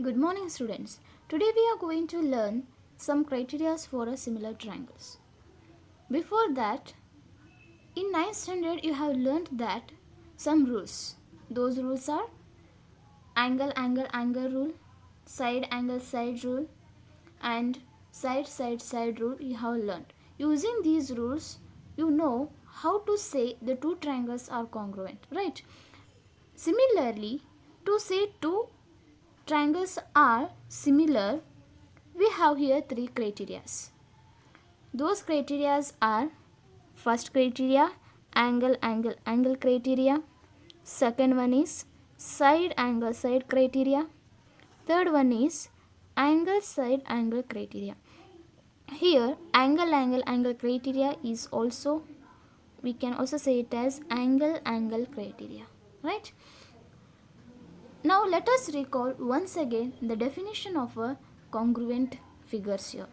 Good morning, students. Today we are going to learn some criteria for a similar triangles. Before that, in 9th standard you have learned that some rules. Those rules are angle angle angle rule, side angle side rule, and side side side rule you have learned. Using these rules, you know how to say the two triangles are congruent, right? Similarly, to say two triangles are similar, we have here three criteria. Those criteria are: first criteria, angle angle angle criteria; second one is side angle side criteria; third one is angle side angle criteria. Here angle angle angle criteria is also, we can also say it as angle angle criteria, right? Now let us recall once again the definition of a congruent figures here.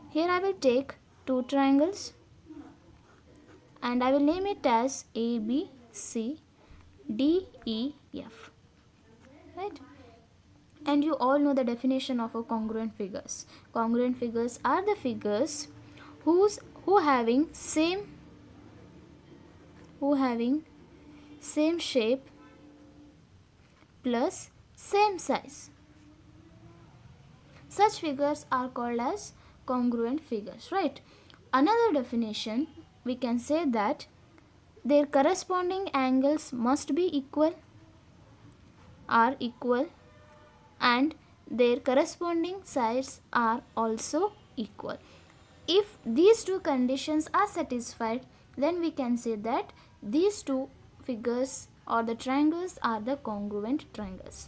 Here I will take two triangles and I will name it as A, B, C, D, E, F. Right? And you all know the definition of a congruent figures. Congruent figures are the figures who having same shape plus same size. Such figures are called as congruent figures, right? Another definition, we can say that their corresponding angles must be equal, are equal, and their corresponding sides are also equal. If these two conditions are satisfied, then we can say that these two figures or the triangles are the congruent triangles.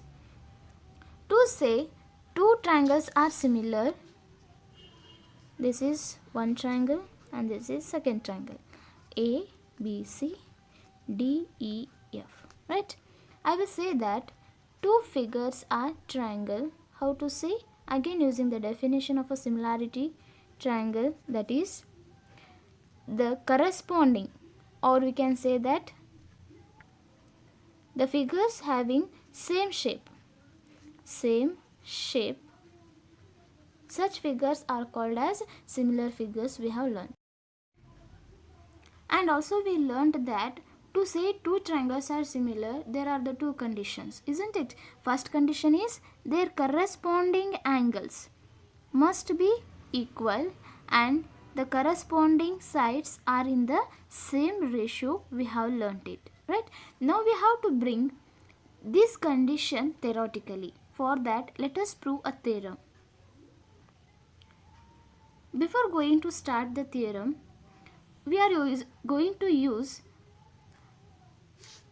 To say two triangles are similar, this is one triangle and this is second triangle, A, B, C, D, E, F, right? I will say that two figures are triangle. How to say? Again using the definition of a similarity triangle, that is the corresponding, or we can say that the figures having same shape, such figures are called as similar figures, we have learned. And also we learned that to say two triangles are similar, there are the two conditions, isn't it? First condition is their corresponding angles must be equal and the corresponding sides are in the same ratio, we have learnt it, right? Now we have to bring this condition theoretically. For that, let us prove a theorem. Before going to start the theorem, we are going to use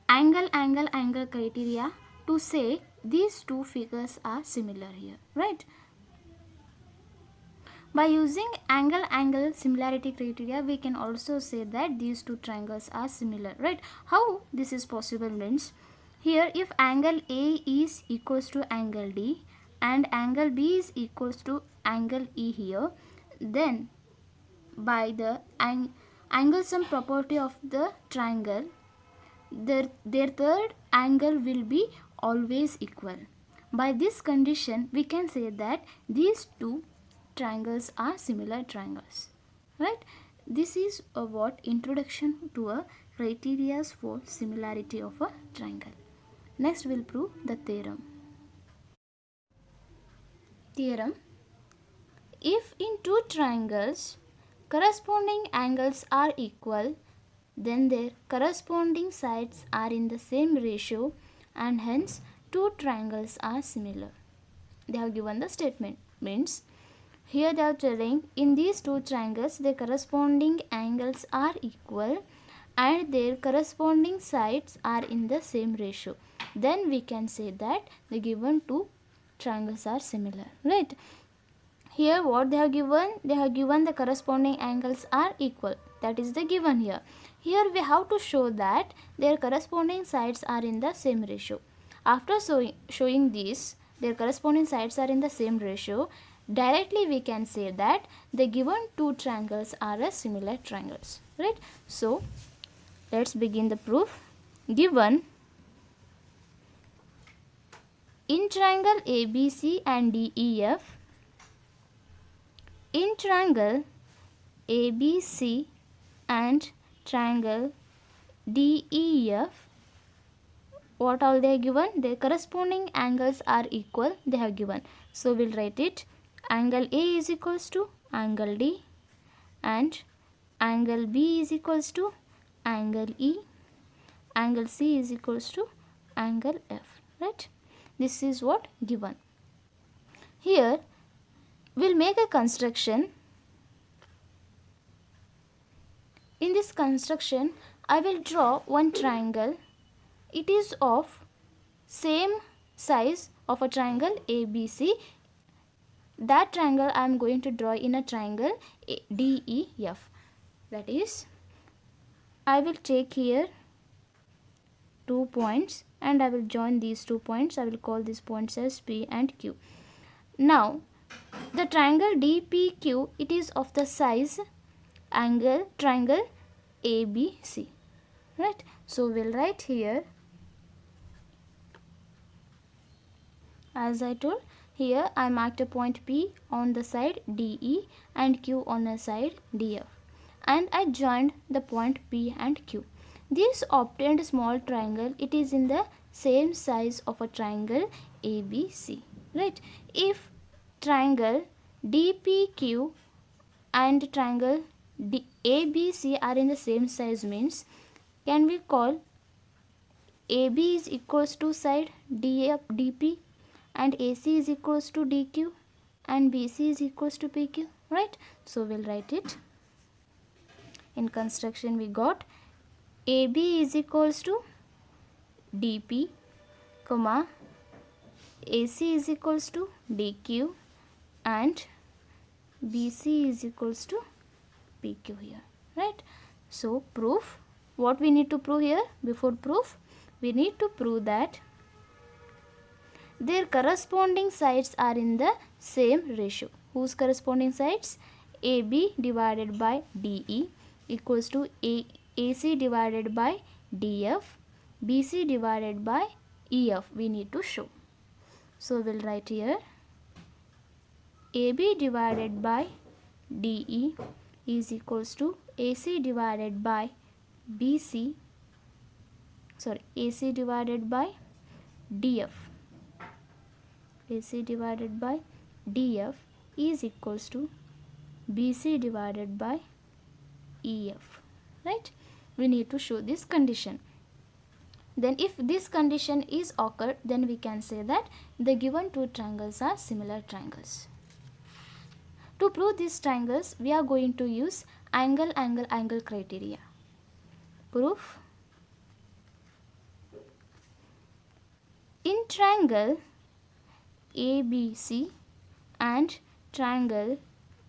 angle angle angle criteria to say these two figures are similar here, right? By using angle angle similarity criteria, we can also say that these two triangles are similar, right? How this is possible means, here if angle A is equals to angle D and angle B is equals to angle E here, then by the angle sum property of the triangle, their third angle will be always equal. By this condition, we can say that these two triangles are similar triangles, right? This is what introduction to a criteria for similarity of a triangle. Next we'll prove the theorem. Theorem: if in two triangles corresponding angles are equal, then their corresponding sides are in the same ratio and hence two triangles are similar. They have given the statement, means here they are telling in these two triangles their corresponding angles are equal and their corresponding sides are in the same ratio. Then we can say that the given two triangles are similar, right? Here what they have given? They have given the corresponding angles are equal. That is the given here. Here we have to show that their corresponding sides are in the same ratio. After showing this, their corresponding sides are in the same ratio, directly we can say that the given two triangles are a similar triangles, right? So let's begin the proof. Given In triangle ABC and DEF, in triangle ABC and triangle DEF, what all they are given? Their corresponding angles are equal, they have given. So we'll write it. Angle A is equals to angle D, and angle B is equals to angle E, angle C is equals to angle F, right? This is what given. Here we'll make a construction. In this construction, I will draw one triangle. It is of same size of a triangle ABC. That triangle I am going to draw in a triangle DEF. That is, I will take here 2 points and I will join these 2 points. I will call these points as P and Q. Now, the triangle DPQ, it is of the size triangle ABC, right? So we'll write here, as I told, here I marked a point P on the side DE and Q on the side DF, and I joined the point P and Q. This obtained small triangle, it is in the same size of a triangle ABC, right? If triangle DPQ and triangle ABC are in the same size, means can we call AB is equals to side DP and AC is equals to DQ and BC is equals to PQ, right? So we'll write it. In construction we got AB is equals to DP, comma, AC is equals to DQ and BC is equals to PQ here, right? So proof, what we need to prove here? Before proof, we need to prove that their corresponding sides are in the same ratio. Whose corresponding sides? AB divided by DE equals to AC divided by DF, BC divided by EF, we need to show. So we'll write here AB divided by DE is equals to AC divided by AC divided by DF. AC divided by DF is equals to BC divided by EF, right? We need to show this condition. Then if this condition is occurred, then we can say that the given two triangles are similar triangles. To prove these triangles, we are going to use angle criteria. Proof. In triangle ABC and triangle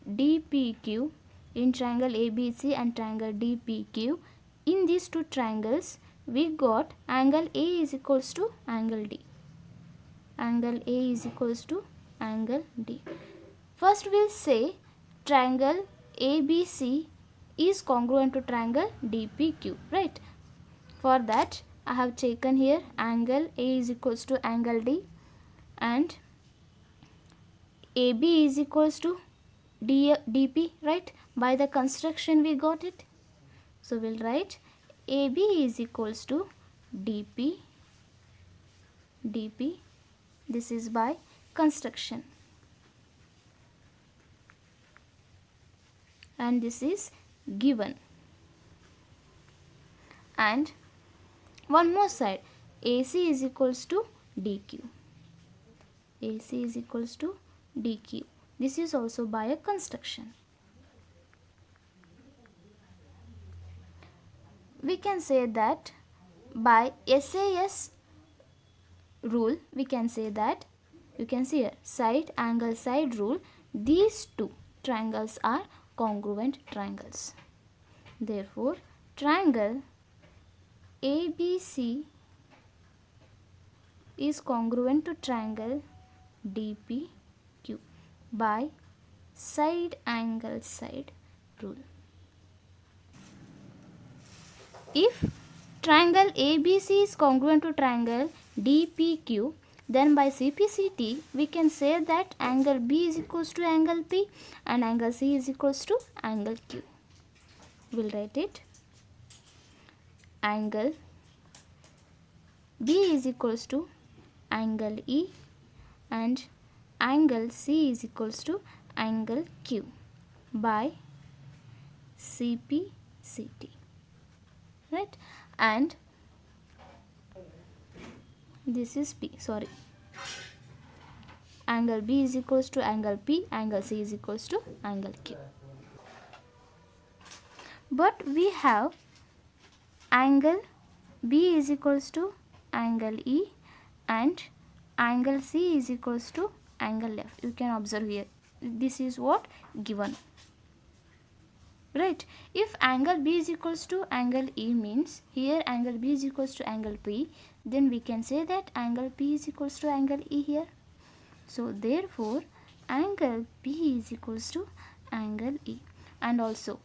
DPQ, in triangle ABC and triangle DPQ, in these two triangles we got angle A is equals to angle D. Angle A is equals to angle D. First we'll say triangle ABC is congruent to triangle DPQ, right? For that I have taken here angle A is equals to angle D and AB is equals to DP, right? By the construction we got it. So we'll write AB is equals to DP. This is by construction. And this is given. And one more side, AC is equals to DQ. AC is equals to DQ. This is also by a construction. We can say that by SAS rule, we can say that, you can see here, side angle side rule, these two triangles are congruent triangles. Therefore, triangle ABC is congruent to triangle DPQ by side angle side rule. If triangle ABC is congruent to triangle DPQ, Then by CPCT we can say that angle B is equals to angle P and angle C is equals to angle Q. We'll write it. Angle B is equals to angle E and angle C is equals to angle Q by CPCT, right? And this is P, sorry. Angle B is equals to angle P, angle C is equals to angle Q. But we have angle B is equals to angle E and angle C is equals to angle F. You can observe here. This is what given. Right? If angle B is equals to angle E means here angle B is equals to angle P, then we can say that angle P is equals to angle E here. So therefore angle P is equals to angle E, and also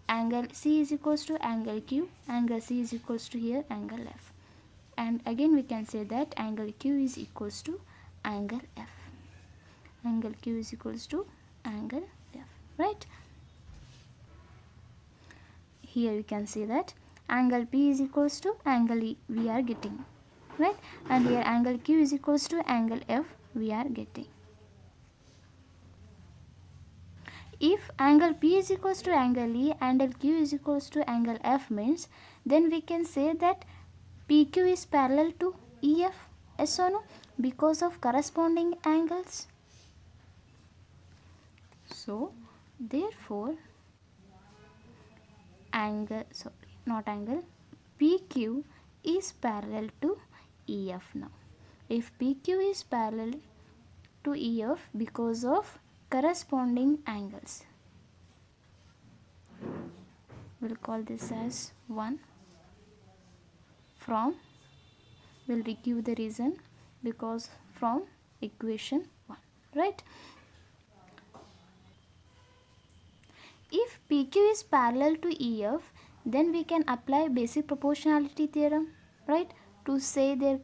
angle C is equals to angle Q, angle C is equals to here angle F, and again we can say that angle Q is equals to angle F. Angle Q is equals to angle F, right? Here we can see that angle P is equals to angle E we are getting, right? And here angle Q is equals to angle F we are getting. If angle P is equals to angle E, angle Q is equals to angle F means, then we can say that PQ is parallel to EF, yes or no? Because of corresponding angles. So therefore PQ is parallel to EF now. If PQ is parallel to EF because of corresponding angles, we'll call this as 1 from, we'll give the reason because from equation 1, right? If PQ is parallel to EF, then we can apply basic proportionality theorem, right, to say their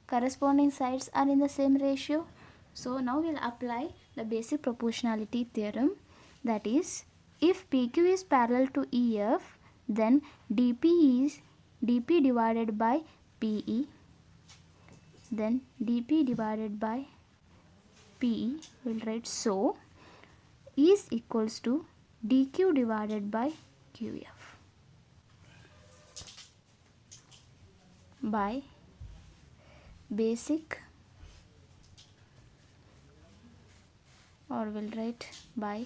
corresponding sides are in the same ratio. So now we'll apply the basic proportionality theorem, that is, if PQ is parallel to EF, then DP is DP divided by PE, then DP divided by PE, we'll write so, is equals to DQ divided by QF by basic, or we'll write by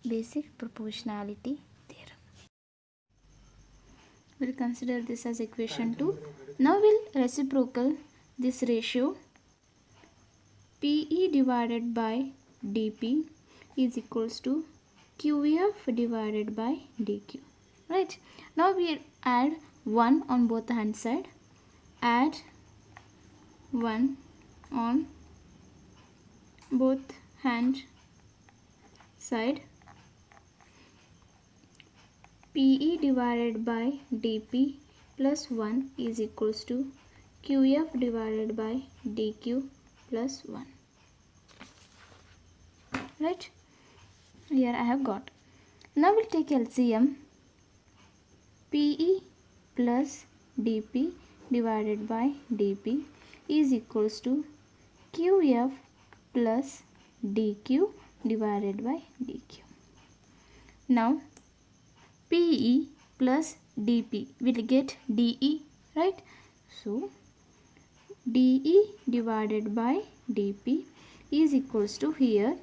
basic proportionality theorem. We'll consider this as equation 2. Now we'll reciprocal this ratio. PE divided by DP is equals to QF divided by DQ, right? Now we add 1 on both hand side, add 1 on both hand side, PE divided by DP plus 1 is equals to QF divided by DQ plus 1, right? Here I have got. Now we'll take LCM. PE plus DP divided by DP is equals to QF plus DQ divided by DQ. Now PE plus DP will get DE, right? So DE divided by DP is equals to here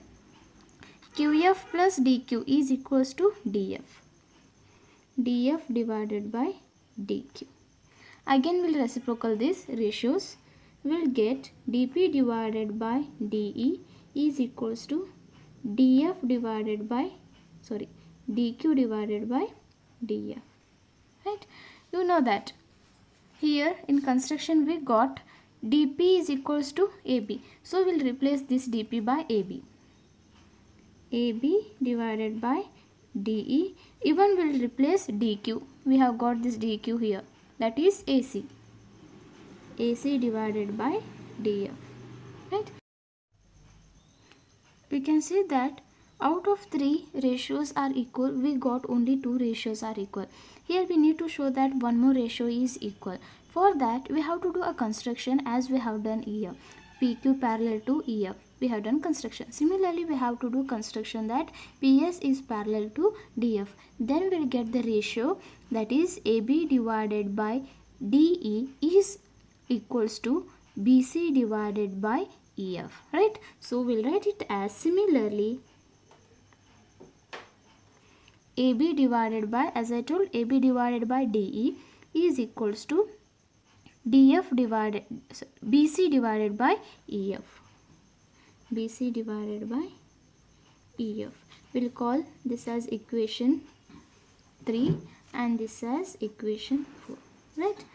QF plus DQ is equals to DF. DF divided by DQ. Again we'll reciprocal these ratios. We'll get DP divided by DE is equals to DF divided by, DQ divided by DF. Right? You know that here in construction we got DP is equals to AB. So we'll replace this DP by AB. AB divided by DE. Even we'll replace DQ. We have got this DQ here. That is AC. AC divided by DF. right? We can say that out of 3 ratios are equal, we got only 2 ratios are equal. Here we need to show that one more ratio is equal. For that we have to do a construction as we have done here. PQ parallel to EF. We have done construction. Similarly, we have to do construction that PS is parallel to DF. Then we'll get the ratio, that is AB divided by DE is equals to BC divided by EF, right? So we'll write it as similarly AB divided by, as I told, AB divided by DE is equals to BC divided by EF. BC divided by EF. We'll call this as equation 3 and this as equation 4, right?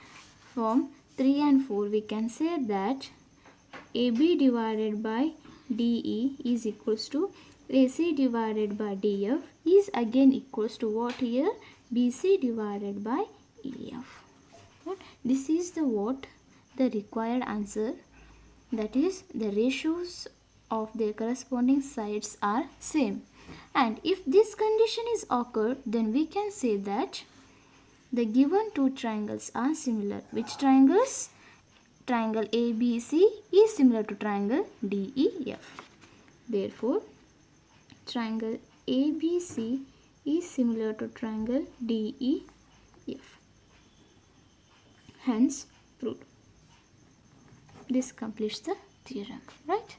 From 3 and 4 we can say that AB divided by DE is equals to AC divided by DF is again equals to what here? BC divided by EF. Right? This is the required answer, that is the ratios of their corresponding sides are same. And if this condition is occurred, then we can say that the given two triangles are similar. Which triangles? Triangle ABC is similar to triangle DEF. Therefore, triangle ABC is similar to triangle DEF. Hence, proved. This completes the theorem, right?